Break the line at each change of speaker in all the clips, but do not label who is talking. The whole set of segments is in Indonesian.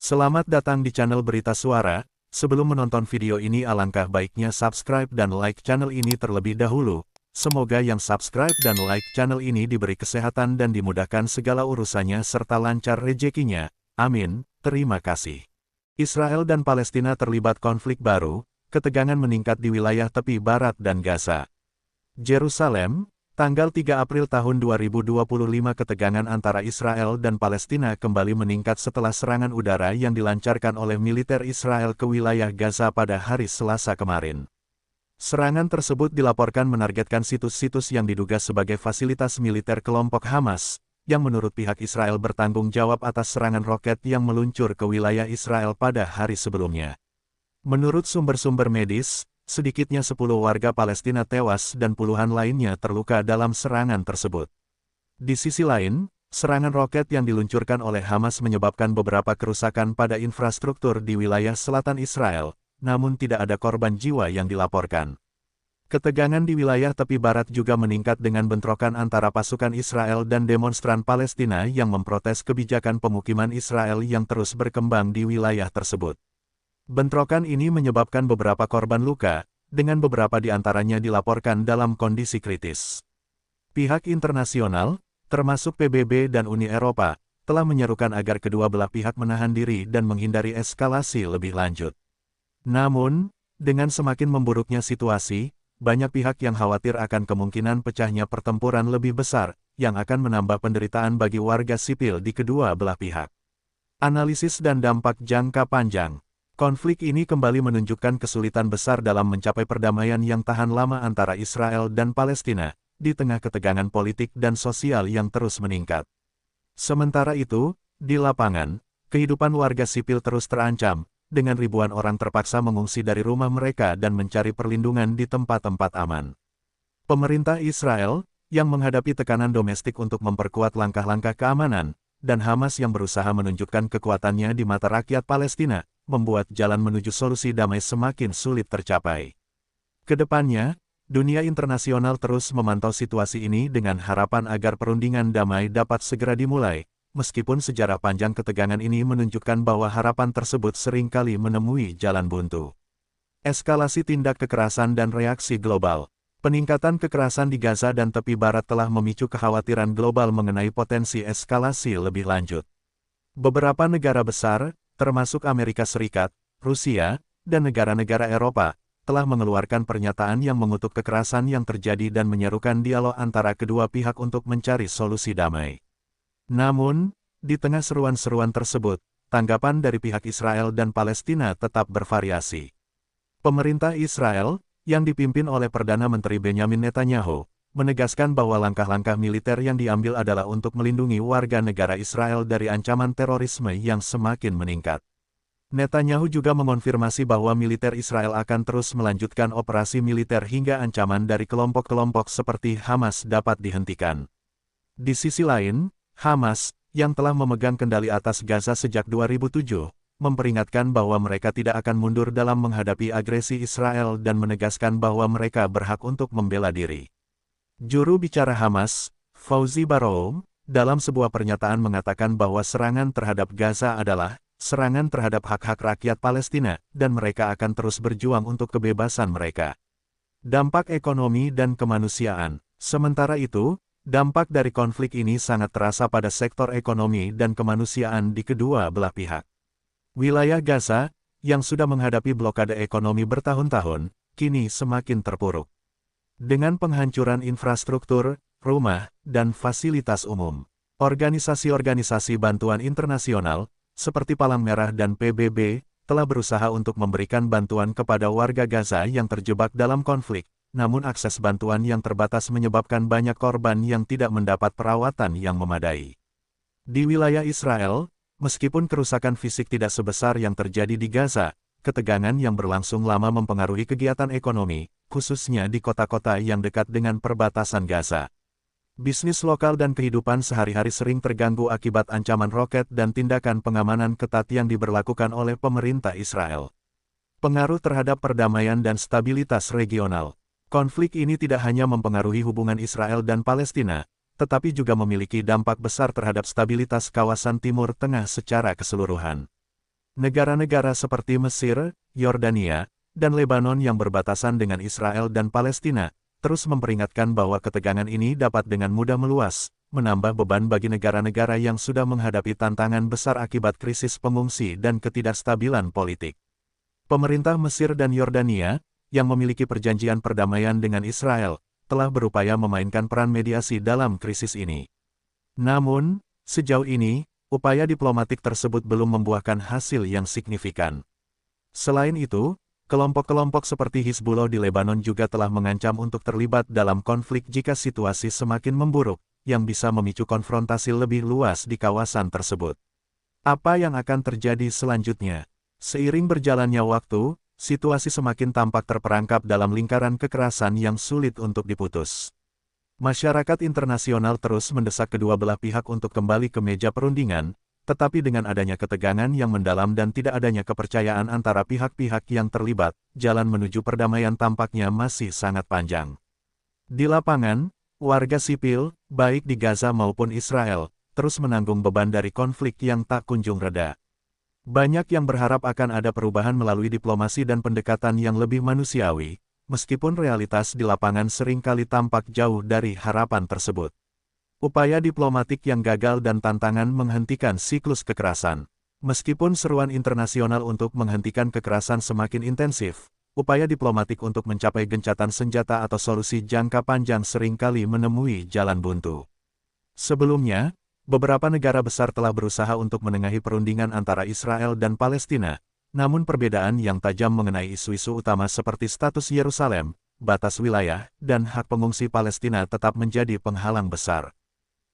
Selamat datang di channel Berita Suara. Sebelum menonton video ini alangkah baiknya subscribe dan like channel ini terlebih dahulu. Semoga yang subscribe dan like channel ini diberi kesehatan dan dimudahkan segala urusannya serta lancar rezekinya. Amin. Terima kasih. Israel dan Palestina terlibat konflik baru, ketegangan meningkat di wilayah tepi barat dan Gaza. Yerusalem, tanggal 3 April tahun 2025 ketegangan antara Israel dan Palestina kembali meningkat setelah serangan udara yang dilancarkan oleh militer Israel ke wilayah Gaza pada hari Selasa kemarin. Serangan tersebut dilaporkan menargetkan situs-situs yang diduga sebagai fasilitas militer kelompok Hamas, yang menurut pihak Israel bertanggung jawab atas serangan roket yang meluncur ke wilayah Israel pada hari sebelumnya. Menurut sumber-sumber medis, sedikitnya 10 warga Palestina tewas dan puluhan lainnya terluka dalam serangan tersebut. Di sisi lain, serangan roket yang diluncurkan oleh Hamas menyebabkan beberapa kerusakan pada infrastruktur di wilayah selatan Israel, namun tidak ada korban jiwa yang dilaporkan. Ketegangan di wilayah tepi barat juga meningkat dengan bentrokan antara pasukan Israel dan demonstran Palestina yang memprotes kebijakan pemukiman Israel yang terus berkembang di wilayah tersebut. Bentrokan ini menyebabkan beberapa korban luka, dengan beberapa di antaranya dilaporkan dalam kondisi kritis. Pihak internasional, termasuk PBB dan Uni Eropa, telah menyerukan agar kedua belah pihak menahan diri dan menghindari eskalasi lebih lanjut. Namun, dengan semakin memburuknya situasi, banyak pihak yang khawatir akan kemungkinan pecahnya pertempuran lebih besar, yang akan menambah penderitaan bagi warga sipil di kedua belah pihak. Analisis dan dampak jangka panjang. Konflik ini kembali menunjukkan kesulitan besar dalam mencapai perdamaian yang tahan lama antara Israel dan Palestina, di tengah ketegangan politik dan sosial yang terus meningkat. Sementara itu, di lapangan, kehidupan warga sipil terus terancam, dengan ribuan orang terpaksa mengungsi dari rumah mereka dan mencari perlindungan di tempat-tempat aman. Pemerintah Israel, yang menghadapi tekanan domestik untuk memperkuat langkah-langkah keamanan, dan Hamas yang berusaha menunjukkan kekuatannya di mata rakyat Palestina, membuat jalan menuju solusi damai semakin sulit tercapai. Kedepannya, dunia internasional terus memantau situasi ini dengan harapan agar perundingan damai dapat segera dimulai, meskipun sejarah panjang ketegangan ini menunjukkan bahwa harapan tersebut seringkali menemui jalan buntu. Eskalasi tindak kekerasan dan reaksi global. Peningkatan kekerasan di Gaza dan tepi barat telah memicu kekhawatiran global mengenai potensi eskalasi lebih lanjut. Beberapa negara besar, termasuk Amerika Serikat, Rusia, dan negara-negara Eropa, telah mengeluarkan pernyataan yang mengutuk kekerasan yang terjadi dan menyerukan dialog antara kedua pihak untuk mencari solusi damai. Namun, di tengah seruan-seruan tersebut, tanggapan dari pihak Israel dan Palestina tetap bervariasi. Pemerintah Israel, yang dipimpin oleh Perdana Menteri Benjamin Netanyahu, menegaskan bahwa langkah-langkah militer yang diambil adalah untuk melindungi warga negara Israel dari ancaman terorisme yang semakin meningkat. Netanyahu juga mengonfirmasi bahwa militer Israel akan terus melanjutkan operasi militer hingga ancaman dari kelompok-kelompok seperti Hamas dapat dihentikan. Di sisi lain, Hamas, yang telah memegang kendali atas Gaza sejak 2007, memperingatkan bahwa mereka tidak akan mundur dalam menghadapi agresi Israel dan menegaskan bahwa mereka berhak untuk membela diri. Juru bicara Hamas, Fauzi Barrow, dalam sebuah pernyataan mengatakan bahwa serangan terhadap Gaza adalah serangan terhadap hak-hak rakyat Palestina, dan mereka akan terus berjuang untuk kebebasan mereka. Dampak ekonomi dan kemanusiaan. Sementara itu, dampak dari konflik ini sangat terasa pada sektor ekonomi dan kemanusiaan di kedua belah pihak. Wilayah Gaza, yang sudah menghadapi blokade ekonomi bertahun-tahun, kini semakin terpuruk. Dengan penghancuran infrastruktur, rumah, dan fasilitas umum, organisasi-organisasi bantuan internasional, seperti Palang Merah dan PBB, telah berusaha untuk memberikan bantuan kepada warga Gaza yang terjebak dalam konflik, namun akses bantuan yang terbatas menyebabkan banyak korban yang tidak mendapat perawatan yang memadai. Di wilayah Israel, meskipun kerusakan fisik tidak sebesar yang terjadi di Gaza, ketegangan yang berlangsung lama mempengaruhi kegiatan ekonomi, khususnya di kota-kota yang dekat dengan perbatasan Gaza. Bisnis lokal dan kehidupan sehari-hari sering terganggu akibat ancaman roket dan tindakan pengamanan ketat yang diberlakukan oleh pemerintah Israel. Pengaruh terhadap perdamaian dan stabilitas regional. Konflik ini tidak hanya mempengaruhi hubungan Israel dan Palestina, tetapi juga memiliki dampak besar terhadap stabilitas kawasan Timur Tengah secara keseluruhan. Negara-negara seperti Mesir, Yordania, dan Lebanon yang berbatasan dengan Israel dan Palestina, terus memperingatkan bahwa ketegangan ini dapat dengan mudah meluas, menambah beban bagi negara-negara yang sudah menghadapi tantangan besar akibat krisis pengungsi dan ketidakstabilan politik. Pemerintah Mesir dan Yordania, yang memiliki perjanjian perdamaian dengan Israel, telah berupaya memainkan peran mediasi dalam krisis ini. Namun, sejauh ini, upaya diplomatik tersebut belum membuahkan hasil yang signifikan. Selain itu, kelompok-kelompok seperti Hizbullah di Lebanon juga telah mengancam untuk terlibat dalam konflik jika situasi semakin memburuk, yang bisa memicu konfrontasi lebih luas di kawasan tersebut. Apa yang akan terjadi selanjutnya? Seiring berjalannya waktu, situasi semakin tampak terperangkap dalam lingkaran kekerasan yang sulit untuk diputus. Masyarakat internasional terus mendesak kedua belah pihak untuk kembali ke meja perundingan, tetapi dengan adanya ketegangan yang mendalam dan tidak adanya kepercayaan antara pihak-pihak yang terlibat, jalan menuju perdamaian tampaknya masih sangat panjang. Di lapangan, warga sipil, baik di Gaza maupun Israel, terus menanggung beban dari konflik yang tak kunjung reda. Banyak yang berharap akan ada perubahan melalui diplomasi dan pendekatan yang lebih manusiawi, meskipun realitas di lapangan seringkali tampak jauh dari harapan tersebut. Upaya diplomatik yang gagal dan tantangan menghentikan siklus kekerasan. Meskipun seruan internasional untuk menghentikan kekerasan semakin intensif, upaya diplomatik untuk mencapai gencatan senjata atau solusi jangka panjang seringkali menemui jalan buntu. Sebelumnya, beberapa negara besar telah berusaha untuk menengahi perundingan antara Israel dan Palestina, namun perbedaan yang tajam mengenai isu-isu utama seperti status Yerusalem, batas wilayah, dan hak pengungsi Palestina tetap menjadi penghalang besar.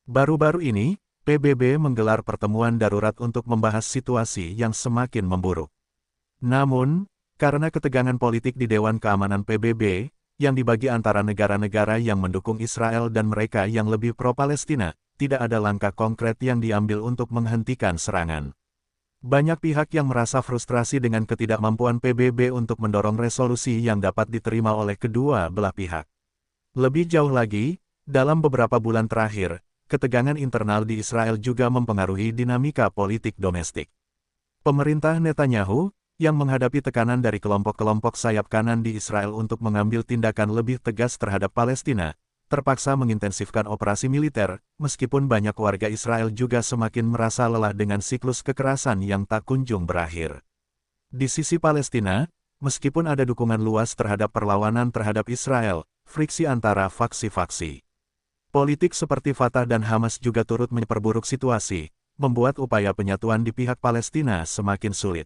Baru-baru ini, PBB menggelar pertemuan darurat untuk membahas situasi yang semakin memburuk. Namun, karena ketegangan politik di Dewan Keamanan PBB, yang dibagi antara negara-negara yang mendukung Israel dan mereka yang lebih pro-Palestina, tidak ada langkah konkret yang diambil untuk menghentikan serangan. Banyak pihak yang merasa frustrasi dengan ketidakmampuan PBB untuk mendorong resolusi yang dapat diterima oleh kedua belah pihak. Lebih jauh lagi, dalam beberapa bulan terakhir, ketegangan internal di Israel juga mempengaruhi dinamika politik domestik. Pemerintah Netanyahu, yang menghadapi tekanan dari kelompok-kelompok sayap kanan di Israel untuk mengambil tindakan lebih tegas terhadap Palestina, terpaksa mengintensifkan operasi militer, meskipun banyak warga Israel juga semakin merasa lelah dengan siklus kekerasan yang tak kunjung berakhir. Di sisi Palestina, meskipun ada dukungan luas terhadap perlawanan terhadap Israel, friksi antara faksi-faksi politik seperti Fatah dan Hamas juga turut memperburuk situasi, membuat upaya penyatuan di pihak Palestina semakin sulit.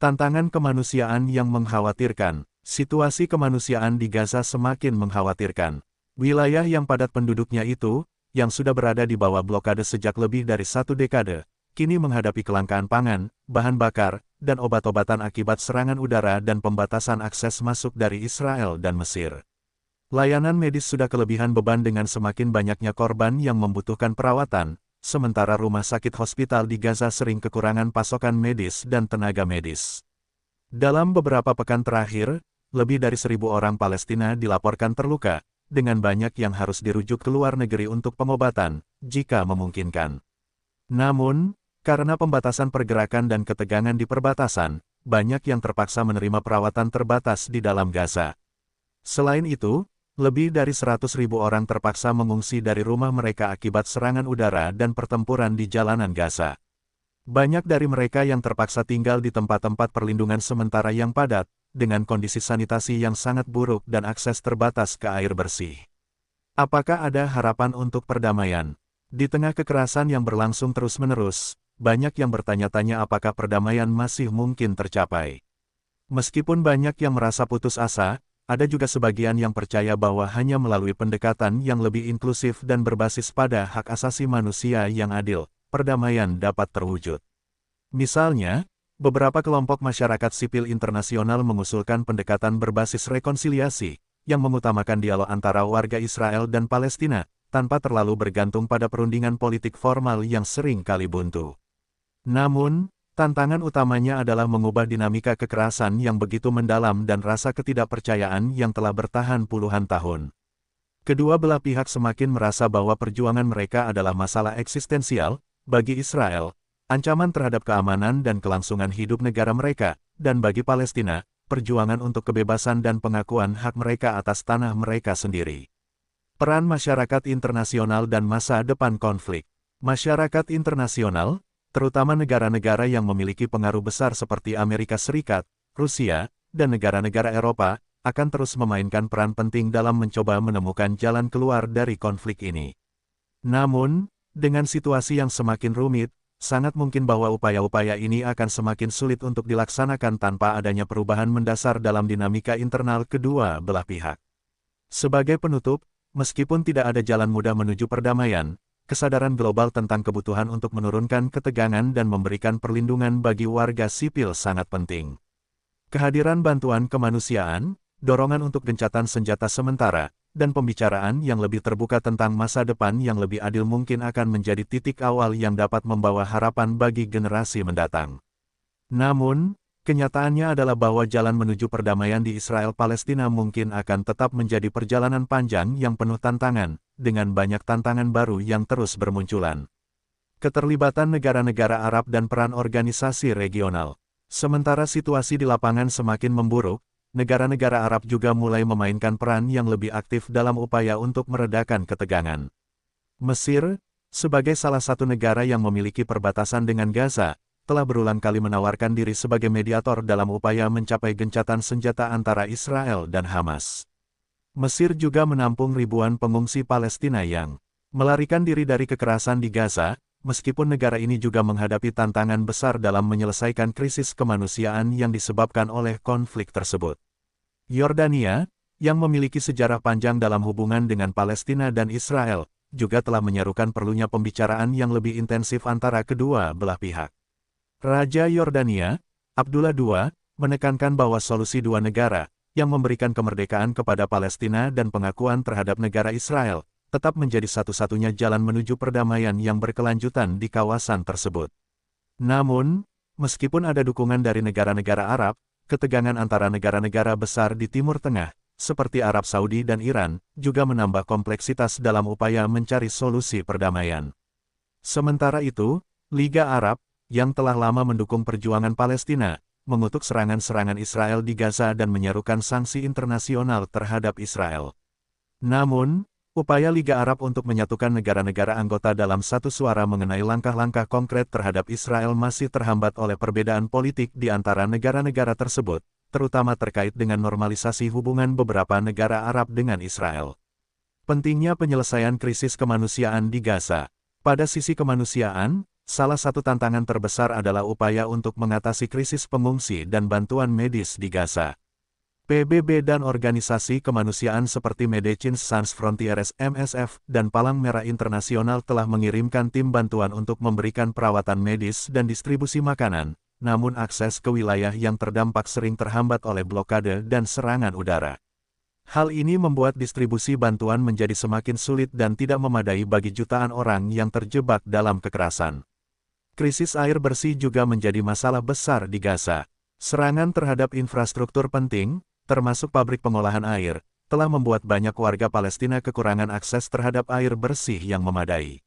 Tantangan kemanusiaan yang mengkhawatirkan. Situasi kemanusiaan di Gaza semakin mengkhawatirkan. Wilayah yang padat penduduknya itu, yang sudah berada di bawah blokade sejak lebih dari 1 dekade, kini menghadapi kelangkaan pangan, bahan bakar, dan obat-obatan akibat serangan udara dan pembatasan akses masuk dari Israel dan Mesir. Layanan medis sudah kelebihan beban dengan semakin banyaknya korban yang membutuhkan perawatan, sementara rumah sakit hospital di Gaza sering kekurangan pasokan medis dan tenaga medis. Dalam beberapa pekan terakhir, lebih dari 1.000 orang Palestina dilaporkan terluka, dengan banyak yang harus dirujuk ke luar negeri untuk pengobatan, jika memungkinkan. Namun, karena pembatasan pergerakan dan ketegangan di perbatasan, banyak yang terpaksa menerima perawatan terbatas di dalam Gaza. Selain itu, lebih dari 100.000 orang terpaksa mengungsi dari rumah mereka akibat serangan udara dan pertempuran di jalanan Gaza. Banyak dari mereka yang terpaksa tinggal di tempat-tempat perlindungan sementara yang padat, dengan kondisi sanitasi yang sangat buruk dan akses terbatas ke air bersih. Apakah ada harapan untuk perdamaian? Di tengah kekerasan yang berlangsung terus-menerus, banyak yang bertanya-tanya apakah perdamaian masih mungkin tercapai. Meskipun banyak yang merasa putus asa, ada juga sebagian yang percaya bahwa hanya melalui pendekatan yang lebih inklusif dan berbasis pada hak asasi manusia yang adil, perdamaian dapat terwujud. Misalnya, beberapa kelompok masyarakat sipil internasional mengusulkan pendekatan berbasis rekonsiliasi, yang mengutamakan dialog antara warga Israel dan Palestina, tanpa terlalu bergantung pada perundingan politik formal yang sering kali buntu. Namun, tantangan utamanya adalah mengubah dinamika kekerasan yang begitu mendalam dan rasa ketidakpercayaan yang telah bertahan puluhan tahun. Kedua belah pihak semakin merasa bahwa perjuangan mereka adalah masalah eksistensial bagi Israel, ancaman terhadap keamanan dan kelangsungan hidup negara mereka, dan bagi Palestina, perjuangan untuk kebebasan dan pengakuan hak mereka atas tanah mereka sendiri. Peran masyarakat internasional dan masa depan konflik. Masyarakat internasional, terutama negara-negara yang memiliki pengaruh besar seperti Amerika Serikat, Rusia, dan negara-negara Eropa, akan terus memainkan peran penting dalam mencoba menemukan jalan keluar dari konflik ini. Namun, dengan situasi yang semakin rumit, sangat mungkin bahwa upaya-upaya ini akan semakin sulit untuk dilaksanakan tanpa adanya perubahan mendasar dalam dinamika internal kedua belah pihak. Sebagai penutup, meskipun tidak ada jalan mudah menuju perdamaian, kesadaran global tentang kebutuhan untuk menurunkan ketegangan dan memberikan perlindungan bagi warga sipil sangat penting. Kehadiran bantuan kemanusiaan, dorongan untuk gencatan senjata sementara, dan pembicaraan yang lebih terbuka tentang masa depan yang lebih adil mungkin akan menjadi titik awal yang dapat membawa harapan bagi generasi mendatang. Namun, kenyataannya adalah bahwa jalan menuju perdamaian di Israel-Palestina mungkin akan tetap menjadi perjalanan panjang yang penuh tantangan, dengan banyak tantangan baru yang terus bermunculan. Keterlibatan negara-negara Arab dan peran organisasi regional. Sementara situasi di lapangan semakin memburuk, negara-negara Arab juga mulai memainkan peran yang lebih aktif dalam upaya untuk meredakan ketegangan. Mesir, sebagai salah satu negara yang memiliki perbatasan dengan Gaza, telah berulang kali menawarkan diri sebagai mediator dalam upaya mencapai gencatan senjata antara Israel dan Hamas. Mesir juga menampung ribuan pengungsi Palestina yang melarikan diri dari kekerasan di Gaza, meskipun negara ini juga menghadapi tantangan besar dalam menyelesaikan krisis kemanusiaan yang disebabkan oleh konflik tersebut. Yordania, yang memiliki sejarah panjang dalam hubungan dengan Palestina dan Israel, juga telah menyerukan perlunya pembicaraan yang lebih intensif antara kedua belah pihak. Raja Yordania, Abdullah II, menekankan bahwa solusi dua negara, yang memberikan kemerdekaan kepada Palestina dan pengakuan terhadap negara Israel, tetap menjadi satu-satunya jalan menuju perdamaian yang berkelanjutan di kawasan tersebut. Namun, meskipun ada dukungan dari negara-negara Arab, ketegangan antara negara-negara besar di Timur Tengah, seperti Arab Saudi dan Iran, juga menambah kompleksitas dalam upaya mencari solusi perdamaian. Sementara itu, Liga Arab, yang telah lama mendukung perjuangan Palestina, mengutuk serangan-serangan Israel di Gaza dan menyerukan sanksi internasional terhadap Israel. Namun, upaya Liga Arab untuk menyatukan negara-negara anggota dalam satu suara mengenai langkah-langkah konkret terhadap Israel masih terhambat oleh perbedaan politik di antara negara-negara tersebut, terutama terkait dengan normalisasi hubungan beberapa negara Arab dengan Israel. Pentingnya penyelesaian krisis kemanusiaan di Gaza. Pada sisi kemanusiaan, salah satu tantangan terbesar adalah upaya untuk mengatasi krisis pengungsi dan bantuan medis di Gaza. PBB dan organisasi kemanusiaan seperti Médecins Sans Frontières (MSF) dan Palang Merah Internasional telah mengirimkan tim bantuan untuk memberikan perawatan medis dan distribusi makanan, namun akses ke wilayah yang terdampak sering terhambat oleh blokade dan serangan udara. Hal ini membuat distribusi bantuan menjadi semakin sulit dan tidak memadai bagi jutaan orang yang terjebak dalam kekerasan. Krisis air bersih juga menjadi masalah besar di Gaza. Serangan terhadap infrastruktur penting, termasuk pabrik pengolahan air, telah membuat banyak warga Palestina kekurangan akses terhadap air bersih yang memadai.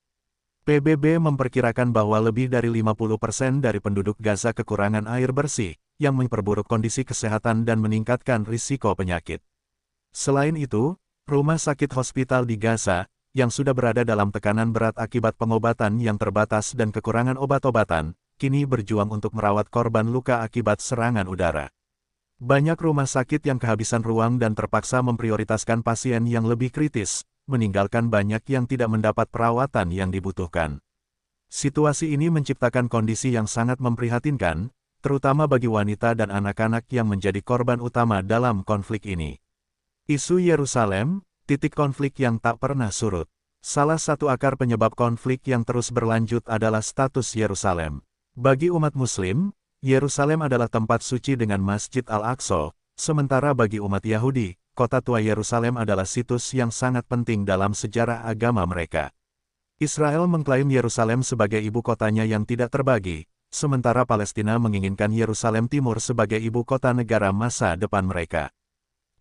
PBB memperkirakan bahwa lebih dari 50% dari penduduk Gaza kekurangan air bersih, yang memperburuk kondisi kesehatan dan meningkatkan risiko penyakit. Selain itu, rumah sakit hospital di Gaza, yang sudah berada dalam tekanan berat akibat pengobatan yang terbatas dan kekurangan obat-obatan, kini berjuang untuk merawat korban luka akibat serangan udara. Banyak rumah sakit yang kehabisan ruang dan terpaksa memprioritaskan pasien yang lebih kritis, meninggalkan banyak yang tidak mendapat perawatan yang dibutuhkan. Situasi ini menciptakan kondisi yang sangat memprihatinkan, terutama bagi wanita dan anak-anak yang menjadi korban utama dalam konflik ini. Isu Yerusalem, titik konflik yang tak pernah surut. Salah satu akar penyebab konflik yang terus berlanjut adalah status Yerusalem. Bagi umat Muslim, Yerusalem adalah tempat suci dengan Masjid Al-Aqsa, sementara bagi umat Yahudi, kota tua Yerusalem adalah situs yang sangat penting dalam sejarah agama mereka. Israel mengklaim Yerusalem sebagai ibu kotanya yang tidak terbagi, sementara Palestina menginginkan Yerusalem Timur sebagai ibu kota negara masa depan mereka.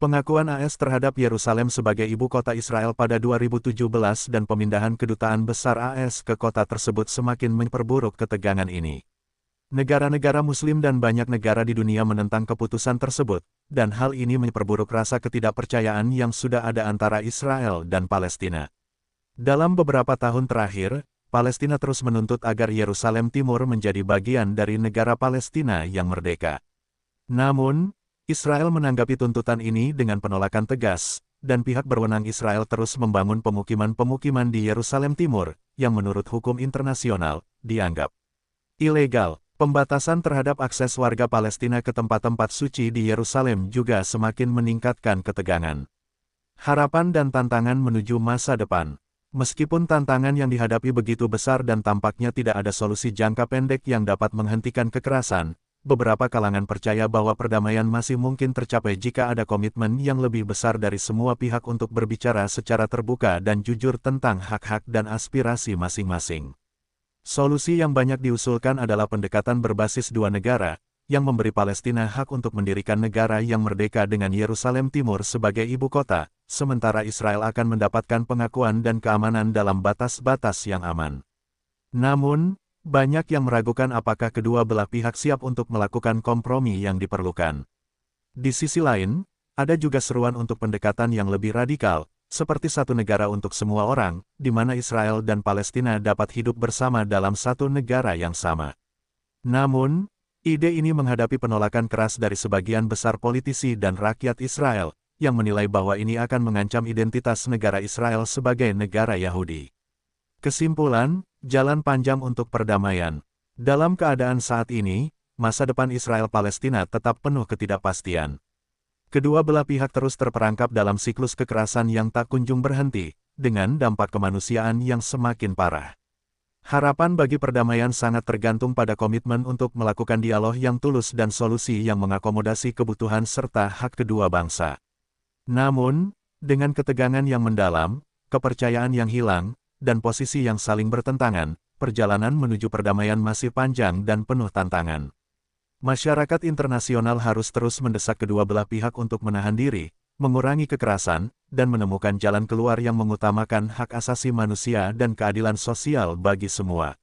Pengakuan AS terhadap Yerusalem sebagai ibu kota Israel pada 2017 dan pemindahan kedutaan besar AS ke kota tersebut semakin memperburuk ketegangan ini. Negara-negara Muslim dan banyak negara di dunia menentang keputusan tersebut, dan hal ini memperburuk rasa ketidakpercayaan yang sudah ada antara Israel dan Palestina. Dalam beberapa tahun terakhir, Palestina terus menuntut agar Yerusalem Timur menjadi bagian dari negara Palestina yang merdeka. Namun, Israel menanggapi tuntutan ini dengan penolakan tegas, dan pihak berwenang Israel terus membangun pemukiman-pemukiman di Yerusalem Timur, yang menurut hukum internasional, dianggap ilegal. Pembatasan terhadap akses warga Palestina ke tempat-tempat suci di Yerusalem juga semakin meningkatkan ketegangan. Harapan dan tantangan menuju masa depan. Meskipun tantangan yang dihadapi begitu besar dan tampaknya tidak ada solusi jangka pendek yang dapat menghentikan kekerasan, beberapa kalangan percaya bahwa perdamaian masih mungkin tercapai jika ada komitmen yang lebih besar dari semua pihak untuk berbicara secara terbuka dan jujur tentang hak-hak dan aspirasi masing-masing. Solusi yang banyak diusulkan adalah pendekatan berbasis dua negara, yang memberi Palestina hak untuk mendirikan negara yang merdeka dengan Yerusalem Timur sebagai ibu kota, sementara Israel akan mendapatkan pengakuan dan keamanan dalam batas-batas yang aman. Namun, banyak yang meragukan apakah kedua belah pihak siap untuk melakukan kompromi yang diperlukan. Di sisi lain, ada juga seruan untuk pendekatan yang lebih radikal, seperti satu negara untuk semua orang, di mana Israel dan Palestina dapat hidup bersama dalam satu negara yang sama. Namun, ide ini menghadapi penolakan keras dari sebagian besar politisi dan rakyat Israel, yang menilai bahwa ini akan mengancam identitas negara Israel sebagai negara Yahudi. Kesimpulan, jalan panjang untuk perdamaian. Dalam keadaan saat ini, masa depan Israel-Palestina tetap penuh ketidakpastian. Kedua belah pihak terus terperangkap dalam siklus kekerasan yang tak kunjung berhenti, dengan dampak kemanusiaan yang semakin parah. Harapan bagi perdamaian sangat tergantung pada komitmen untuk melakukan dialog yang tulus dan solusi yang mengakomodasi kebutuhan serta hak kedua bangsa. Namun, dengan ketegangan yang mendalam, kepercayaan yang hilang, dan posisi yang saling bertentangan, perjalanan menuju perdamaian masih panjang dan penuh tantangan. Masyarakat internasional harus terus mendesak kedua belah pihak untuk menahan diri, mengurangi kekerasan, dan menemukan jalan keluar yang mengutamakan hak asasi manusia dan keadilan sosial bagi semua.